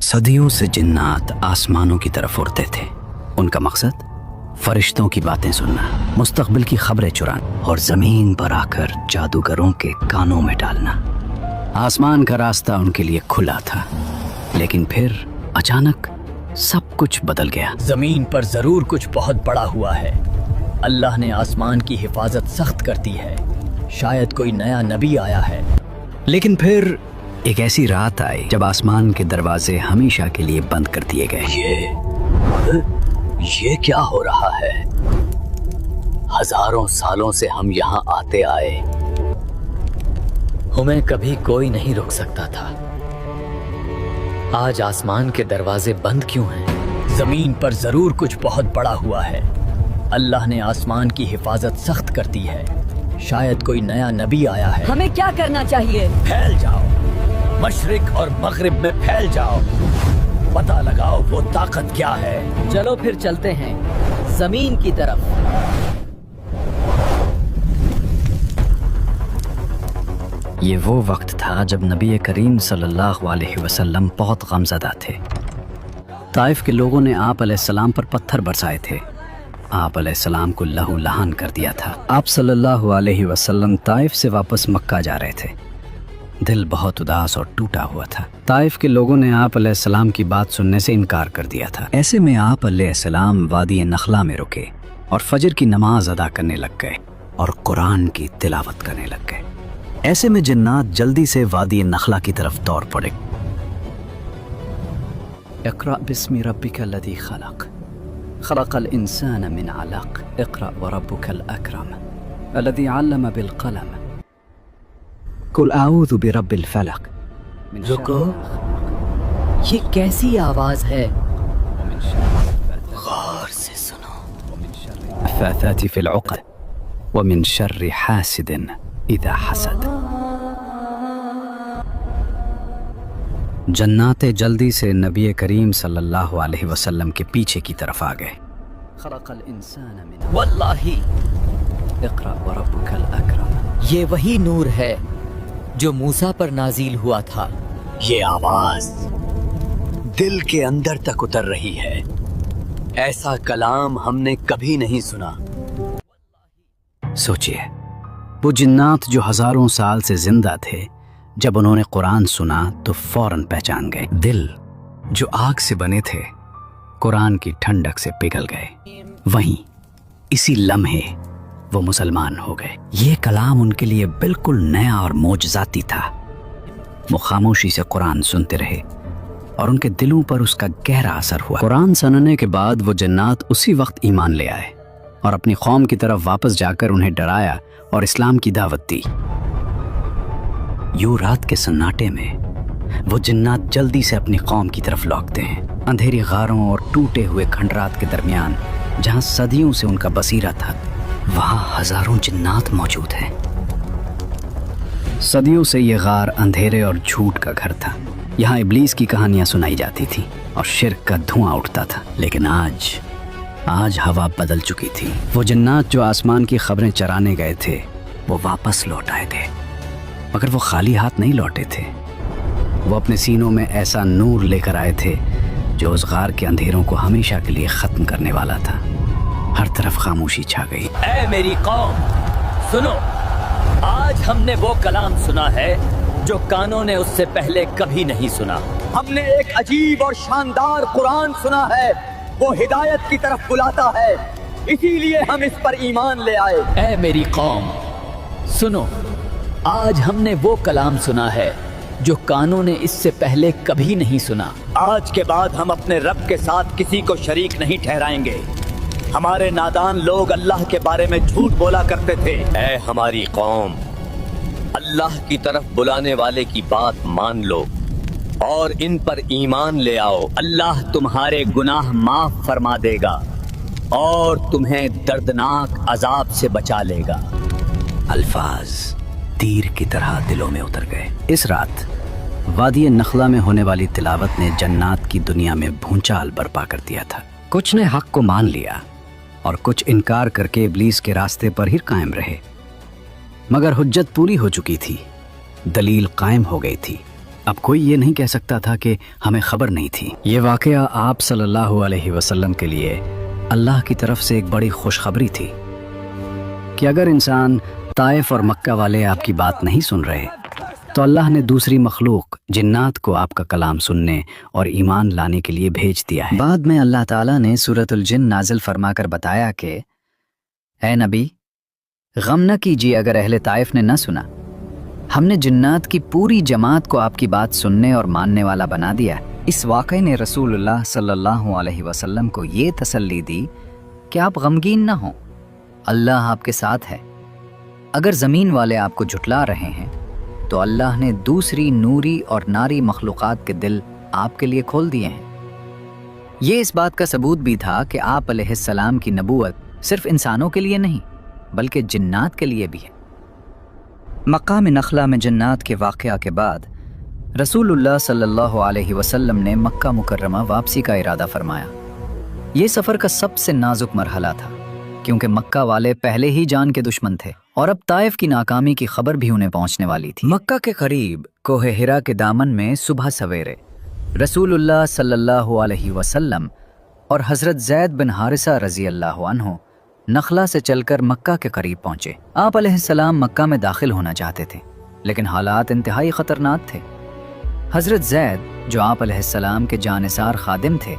सदियों से जिन्नात आसमानों की तरफ उड़ते थे। उनका मकसद फरिश्तों की बातें सुनना, मुस्तकबिल की खबरें चुराना और ज़मीन पर आकर जादूगरों के कानों में डालना। आसमान का रास्ता उनके लिए खुला था, लेकिन फिर अचानक सब कुछ बदल गया। जमीन पर जरूर कुछ बहुत बड़ा हुआ है। अल्लाह ने आसमान की हिफाजत सख्त कर दी है। शायद कोई नया नबी आया है। लेकिन फिर एक ऐसी रात आई जब आसमान के दरवाजे हमेशा के लिए बंद कर दिए गए। ये क्या हो रहा है? हजारों सालों से हम यहाँ आते आए, हमें कभी कोई नहीं रोक सकता था। आज आसमान के दरवाजे बंद क्यों हैं? जमीन पर जरूर कुछ बहुत बड़ा हुआ है। अल्लाह ने आसमान की हिफाजत सख्त कर दी है। शायद कोई नया नबी आया है। हमें क्या करना चाहिए? फैल जाओ, मशरिक और मगरिब में फैल जाओ, पता लगाओ वो ताकत क्या है। चलो फिर चलते हैं जमीन की तरफ। ये वो वक्त था जब नबी करीम सल्लल्लाहु अलैहि वसल्लम बहुत गमज़दा थे। ताइफ के लोगों ने आप अलैहिस्सलाम पर पत्थर बरसाए थे। आप अलैहिस्सलाम को लहू लहान कर दिया था। आप सल्लल्लाहु अलैहि वसल्लम ताइफ से वापस मक्का जा रहे थे। दिल बहुत उदास और टूटा हुआ था। ताइफ के लोगों ने आप अलैहिस्सलाम की बात सुनने से इनकार कर दिया था। ऐसे में आप अलैहिस्सलाम वादी नखला में रुके और फजर की नमाज अदा करने लग गए और कुरान की तिलावत करने लग गए। ऐसे में जिन्नात जल्दी से वादी नखला की तरफ दौड़ पड़े। इक़रा बिस्मि रब्बिकल लज़ी खलक़, खलक़ल इंसान मिन अलक़, इक़रा व रब्बुकल अकरम, अल्लज़ी अल्लम बिल क़लम, कुल आऊज़ु बिरब्बिल फ़लक़। रुको, ये कैसी आवाज है? गौर से सुनो। फ़ाथाति फ़िल उक़द व मिन शर्रि हासिदिन इज़ा हसद। जन्नाते जल्दी से नबी करीम सल्लल्लाहु अलैहि वसल्लम के पीछे की तरफ आ गए। खलक़ल इंसान मिन वल्लाही, इक़रा व रब्बुकल अकरम। ये वही नूर है जो मूसा पर नाजिल हुआ था। ये आवाज दिल के अंदर तक उतर रही है। ऐसा कलाम हमने कभी नहीं सुना। सोचिए, वो जिन्नात जो हजारों साल से जिंदा थे, जब उन्होंने कुरान सुना तो फौरन पहचान गए। दिल जो आग से बने थे कुरान की ठंडक से पिघल गए। वहीं इसी लम्हे वो मुसलमान हो गए। ये कलाम उनके लिए बिल्कुल नया और मोजज़ाती था। वो खामोशी से कुरान सुनते रहे और उनके दिलों पर उसका गहरा असर हुआ। कुरान सुनने के बाद वो जन्नात उसी वक्त ईमान ले आए और अपनी कौम की तरफ वापस जाकर उन्हें डराया और इस्लाम की दावत दी। यूं रात के सन्नाटे में वो जिन्नात जल्दी से अपनी कौम की तरफ लौटते हैं। अंधेरी गारों और टूटे हुए खंडरात के दरमियान, जहां सदियों से उनका बसीरा था, वहां हजारों जिन्नात मौजूद हैं। सदियों से ये गार अंधेरे और झूठ का घर था। यहाँ इब्लीस की कहानियां सुनाई जाती थी और शिर्क का धुआं उठता था। लेकिन आज हवा बदल चुकी थी। वो जिन्नात जो आसमान की खबरें चराने गए थे, वो वापस लौट आए थे। मगर वो खाली हाथ नहीं लौटे थे। वो अपने सीनों में ऐसा नूर लेकर आए थे जो उस गार के अंधेरों को हमेशा के लिए खत्म करने वाला था। हर तरफ खामोशी छा गई। ऐ मेरी कौम, सुनो, आज हमने वो कलाम सुना है जो कानों ने उससे पहले कभी नहीं सुना। हमने एक अजीब और शानदार कुरान सुना है। वो हिदायत की तरफ बुलाता है, इसीलिए हम इस पर ईमान ले आए। ऐ मेरी कौम, सुनो, आज हमने वो कलाम सुना है जो कानों ने इससे पहले कभी नहीं सुना। आज के बाद हम अपने रब के साथ किसी को शरीक नहीं ठहराएंगे। हमारे नादान लोग अल्लाह के बारे में झूठ बोला करते थे। ऐ हमारी कौम, अल्लाह की तरफ बुलाने वाले की बात मान लो और इन पर ईमान ले आओ। अल्लाह तुम्हारे गुनाह माफ फरमा देगा और तुम्हें दर्दनाक अजाब से बचा लेगा। अल्फाज तीर की तरह दिलों में उतर गए। इस रात वादी नखला में होने वाली तिलावत ने जन्नात की दुनिया में भूचाल बर्पा कर दिया था। कुछ ने हक को मान लिया और कुछ इनकार करके इब्लीस के रास्ते पर ही कायम रहे। मगर हुज्जत पूरी हो चुकी थी, दलील कायम हो गई थी। اب کوئی یہ نہیں کہہ سکتا تھا کہ ہمیں خبر نہیں تھی۔ یہ واقعہ آپ صلی اللہ علیہ وسلم کے لیے اللہ کی طرف سے ایک بڑی خوشخبری تھی کہ اگر انسان طائف اور مکہ والے آپ کی بات نہیں سن رہے تو اللہ نے دوسری مخلوق جنات کو آپ کا کلام سننے اور ایمان لانے کے لیے بھیج دیا ہے۔ بعد میں اللہ تعالیٰ نے سورۃ الجن نازل فرما کر بتایا کہ اے نبی، غم نہ کیجیے اگر اہل طائف نے نہ سنا، ہم نے جنات کی پوری جماعت کو آپ کی بات سننے اور ماننے والا بنا دیا۔ اس واقعے نے رسول اللہ صلی اللہ علیہ وسلم کو یہ تسلی دی کہ آپ غمگین نہ ہوں، اللہ آپ کے ساتھ ہے۔ اگر زمین والے آپ کو جھٹلا رہے ہیں تو اللہ نے دوسری نوری اور ناری مخلوقات کے دل آپ کے لیے کھول دیے ہیں۔ یہ اس بات کا ثبوت بھی تھا کہ آپ علیہ السلام کی نبوت صرف انسانوں کے لیے نہیں بلکہ جنات کے لیے بھی ہے۔ مقام نخلا میں جنات کے واقعہ کے بعد رسول اللہ صلی اللہ علیہ وسلم نے مکہ مکرمہ واپسی کا ارادہ فرمایا۔ یہ سفر کا سب سے نازک مرحلہ تھا کیونکہ مکہ والے پہلے ہی جان کے دشمن تھے اور اب طائف کی ناکامی کی خبر بھی انہیں پہنچنے والی تھی۔ مکہ کے قریب کوہ ہرا کے دامن میں صبح سویرے رسول اللہ صلی اللہ علیہ وسلم اور حضرت زید بن حارثہ رضی اللہ عنہ نخلا سے چل کر مکہ کے قریب پہنچے۔ آپ علیہ السلام مکہ میں داخل ہونا چاہتے تھے لیکن حالات انتہائی خطرناک تھے۔ حضرت زید جو آپ علیہ السلام کے جانثار خادم تھے،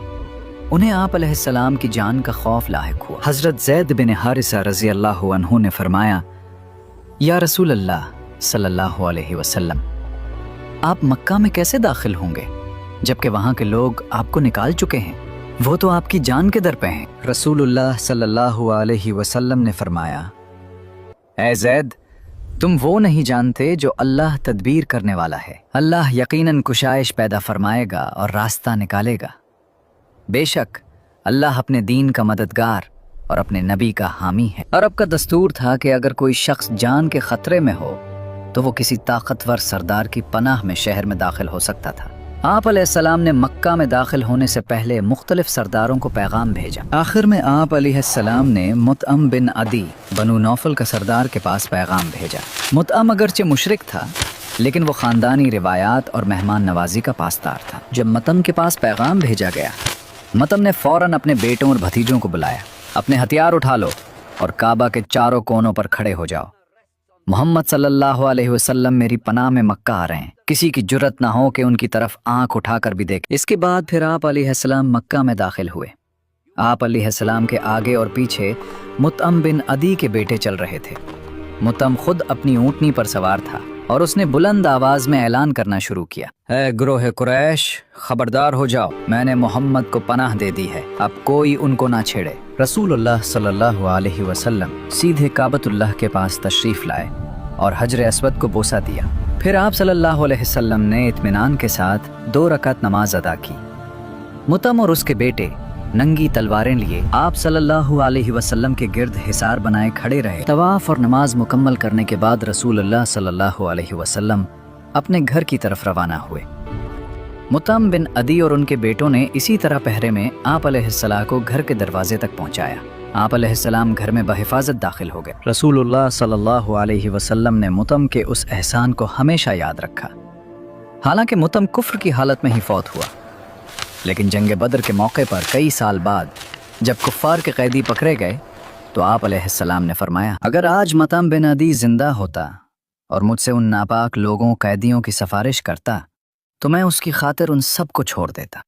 انہیں آپ علیہ السلام کی جان کا خوف لاحق ہوا۔ حضرت زید بن حارثہ رضی اللہ عنہ نے فرمایا، یا رسول اللہ صلی اللہ علیہ وسلم، آپ مکہ میں کیسے داخل ہوں گے جبکہ وہاں کے لوگ آپ کو نکال چکے ہیں؟ وہ تو آپ کی جان کے در پہ ہیں۔ رسول اللہ صلی اللہ علیہ وسلم نے فرمایا، اے زید، تم وہ نہیں جانتے جو اللہ تدبیر کرنے والا ہے۔ اللہ یقیناً کشائش پیدا فرمائے گا اور راستہ نکالے گا۔ بے شک اللہ اپنے دین کا مددگار اور اپنے نبی کا حامی ہے۔ عرب کا دستور تھا کہ اگر کوئی شخص جان کے خطرے میں ہو تو وہ کسی طاقتور سردار کی پناہ میں شہر میں داخل ہو سکتا تھا۔ آپ علیہ السلام نے مکہ میں داخل ہونے سے پہلے مختلف سرداروں کو پیغام بھیجا۔ آخر میں آپ علیہ السلام نے مطعم بن عدی بنو نوفل کا سردار کے پاس پیغام بھیجا۔ مطعم اگرچہ مشرک تھا لیکن وہ خاندانی روایات اور مہمان نوازی کا پاسدار تھا۔ جب مطعم کے پاس پیغام بھیجا گیا، مطعم نے فوراً اپنے بیٹوں اور بھتیجوں کو بلایا، اپنے ہتھیار اٹھا لو اور کعبہ کے چاروں کونوں پر کھڑے ہو جاؤ۔ محمد صلی اللہ علیہ وسلم میری پناہ میں مکہ آ رہے ہیں، کسی کی جرت نہ ہو کہ ان کی طرف آنکھ اٹھا کر بھی دیکھ۔ اس کے بعد پھر آپ علیہ السلام مکہ میں داخل ہوئے۔ آپ علیہ السلام کے آگے اور پیچھے مطعم بن عدی کے بیٹے چل رہے تھے۔ مطعم خود اپنی اونٹنی پر سوار تھا اور اس نے بلند آواز میں اعلان کرنا شروع کیا، اے گروہ قریش، خبردار ہو جاؤ، میں نے محمد کو پناہ دے دی ہے، اب کوئی ان کو نہ چھیڑے۔ رسول اللہ صلی اللہ علیہ وسلم سیدھے کعبۃ اللہ کے پاس تشریف لائے اور حجر اسود کو بوسہ دیا۔ پھر آپ صلی اللہ علیہ وسلم نے اطمینان کے ساتھ 2 رکعت نماز ادا کی۔ مطعم اور اس کے بیٹے ننگی تلواریں لیے آپ صلی اللہ علیہ وسلم کے گرد حصار بنائے کھڑے رہے۔ طواف اور نماز مکمل کرنے کے بعد رسول اللہ صلی اللہ علیہ وسلم اپنے گھر کی طرف روانہ ہوئے۔ مطعم بن عدی اور ان کے بیٹوں نے اسی طرح پہرے میں آپ علیہ السلام کو گھر کے دروازے تک پہنچایا۔ آپ علیہ السلام گھر میں بحفاظت داخل ہو گئے۔ رسول اللہ صلی اللہ علیہ وسلم نے مطعم کے اس احسان کو ہمیشہ یاد رکھا۔ حالانکہ مطعم کفر کی حالت میں ہی فوت ہوا، لیکن جنگ بدر کے موقع پر کئی سال بعد جب کفار کے قیدی پکڑے گئے تو آپ علیہ السلام نے فرمایا، اگر آج مطعم بن عدی زندہ ہوتا اور مجھ سے ان ناپاک لوگوں قیدیوں کی سفارش کرتا تو میں اس کی خاطر ان سب کو چھوڑ دیتا۔